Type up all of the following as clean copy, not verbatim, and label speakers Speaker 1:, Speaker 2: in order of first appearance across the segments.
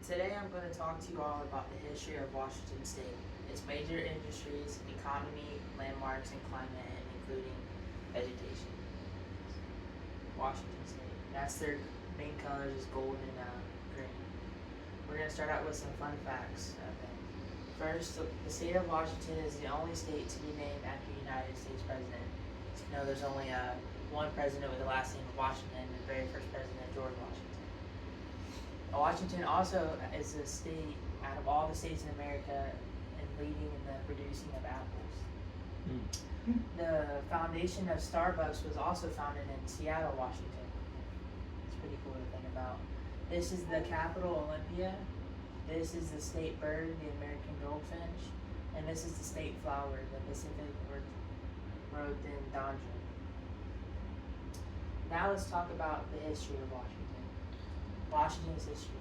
Speaker 1: Today I'm going to talk to you all about the history of Washington State, its major industries, economy, landmarks, and climate, and including vegetation. Washington State. That's their main colors is gold and green. We're going to start out with some fun facts. First, the state of Washington is the only state to be named after the United States president. You know, there's only one president with the last name of Washington, the very first president, George Washington. Washington also is a state out of all the states in America and leading in the producing of apples. The foundation of Starbucks was also founded in Seattle, Washington. It's pretty cool to think about. This is the capital, Olympia. This is the state bird, the American goldfinch. And this is the state flower, the Pacific rhododendron. Now let's talk about the history of Washington. Washington's history.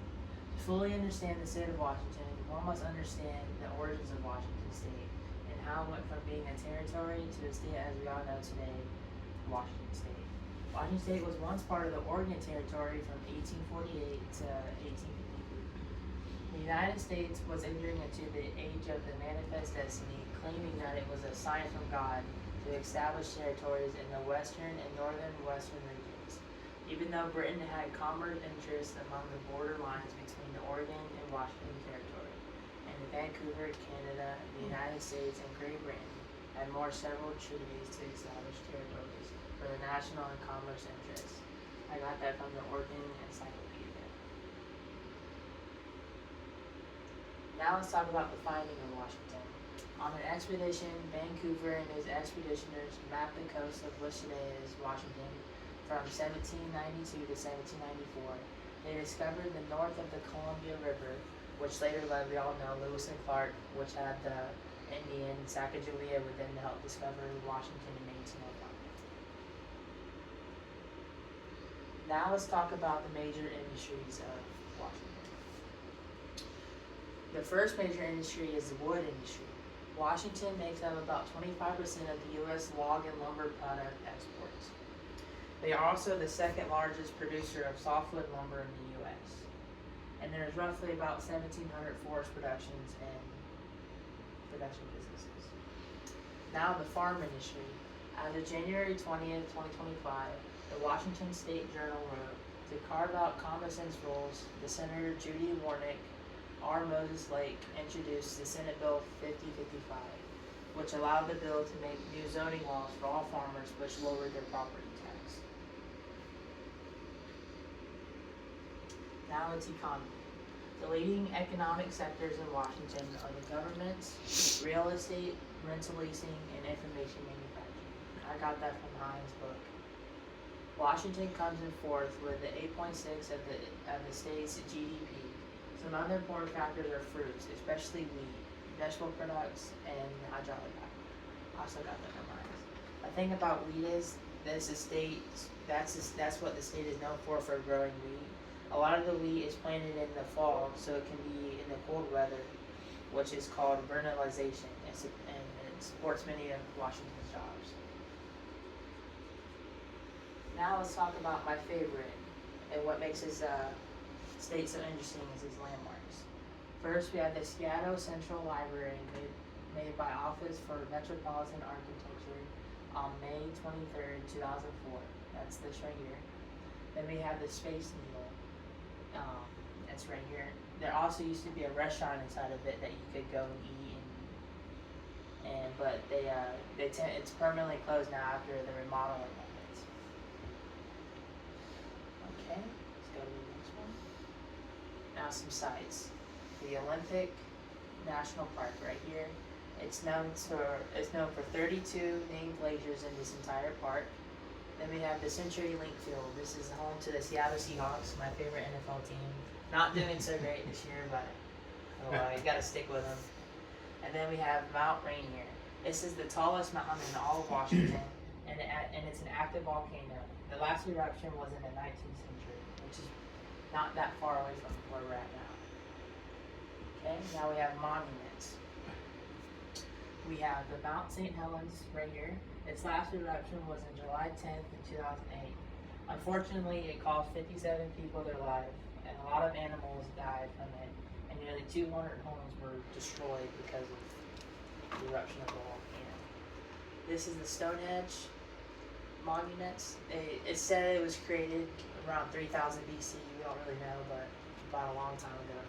Speaker 1: To fully understand the state of Washington, one must understand the origins of Washington State and how it went from being a territory to a state as we all know today, Washington State. Washington State was once part of the Oregon Territory from 1848 to 1853. The United States was entering into the age of the manifest destiny, claiming that it was a sign from God to establish territories in the western and northern western regions. Even though Britain had commerce interests among the border lines between the Oregon and Washington Territory, and Vancouver, Canada, the United States, and Great Britain had more several treaties to establish territories for the national and commerce interests. I got that from the Oregon Encyclopedia. Now let's talk about the finding of Washington. On an expedition, Vancouver and his expeditioners mapped the coast of what today is Washington. From 1792 to 1794, they discovered the north of the Columbia River, which later led, we all know, Lewis and Clark, which had the Indian Sacagawea with them to help discover Washington in 1805. Now let's talk about the major industries of Washington. The first major industry is the wood industry. Washington makes up about 25% of the U.S. log and lumber product exports. They are also the second largest producer of softwood lumber in the U.S. And there's roughly about 1,700 forest productions and production businesses. Now the farm industry. As of January 20th, 2025, the Washington State Journal wrote, to carve out common sense rules, the Senator Judy Warnick, R. Moses Lake introduced the Senate Bill 5055, which allowed the bill to make new zoning laws for all farmers, which lowered their property tax. Now it's economy. The leading economic sectors in Washington are the governments, real estate, rental leasing, and information manufacturing. I got that from Hines' book. Washington comes in fourth with the 8.6 of the state's GDP. Some other important factors are fruits, especially wheat, vegetable products, and hydraulic power. Also got that from Hines. The thing about wheat is that's what the state is known for growing wheat. A lot of the wheat is planted in the fall, so it can be in the cold weather, which is called vernalization, and it supports many of Washington's jobs. Now let's talk about my favorite, and what makes this state so interesting is its landmarks. First, we have the Seattle Central Library, made by Office for Metropolitan Architecture on May 23rd, 2004. That's this right here. Then we have the Space Needle. That's right here. There also used to be a restaurant inside of it that you could go and eat, but it's permanently closed now after the remodeling of it. Okay, let's go to the next one. Now some sites. The Olympic National Park right here. It's known for 32 named glaciers in this entire park. Then we have the CenturyLink Field. This is home to the Seattle Seahawks, my favorite NFL team. Not doing so great this year, but you got to stick with them. And then we have Mount Rainier. This is the tallest mountain in all of Washington, and it's an active volcano. The last eruption was in the 19th century, which is not that far away from where we're at now. Okay, now we have monuments. We have the Mount St. Helens right here. Its last eruption was in July 10th in 2008. Unfortunately, it cost 57 people their life, and a lot of animals died from it. approximately 200 homes were destroyed because of the eruption of the volcano. This is the Stonehenge monuments. It said it was created around 3000 BC. We don't really know, but about a long time ago.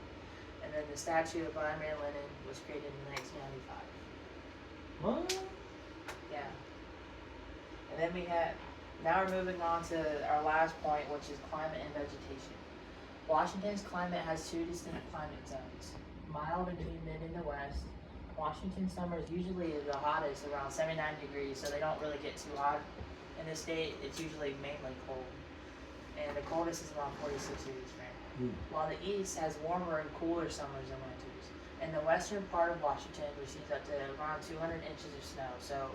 Speaker 1: And then the statue of Vladimir Lenin was created in 1995.
Speaker 2: What?
Speaker 1: Yeah. And then now we're moving on to our last point, which is climate and vegetation. Washington's climate has two distinct climate zones, mild and humid in the west. Washington summer is usually the hottest, around 79 degrees, so they don't really get too hot. In the state, it's usually mainly cold. And the coldest is around 46 degrees Fahrenheit. While the east has warmer and cooler summers and winters. And the western part of Washington receives up to around 200 inches of snow, so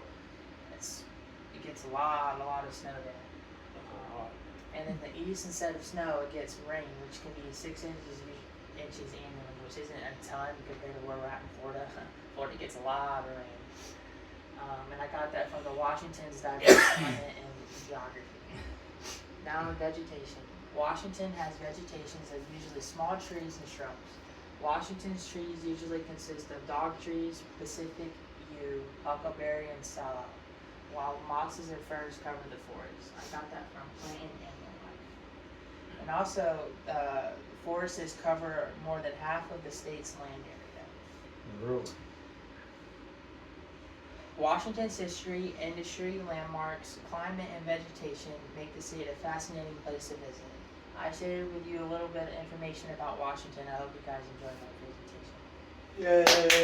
Speaker 1: it gets a lot of snow there. And in the east, instead of snow, it gets rain, which can be 6 inches annually, which isn't a ton compared to where we're at in Florida. Florida gets a lot of rain. And I got that from the Washington's Diverse Climate and Geography. Now in vegetation. Washington has vegetations of usually small trees and shrubs. Washington's trees usually consist of dog trees, Pacific yew, huckleberry, and sallow, while mosses and firs cover the forest. I got that from Plant and Animal Life. And also, forests cover more than half of the state's land area.
Speaker 2: Really?
Speaker 1: Washington's history, industry, landmarks, climate, and vegetation make the state a fascinating place to visit. I shared with you a little bit of information about Washington. I hope you guys enjoyed my presentation.
Speaker 2: Yay!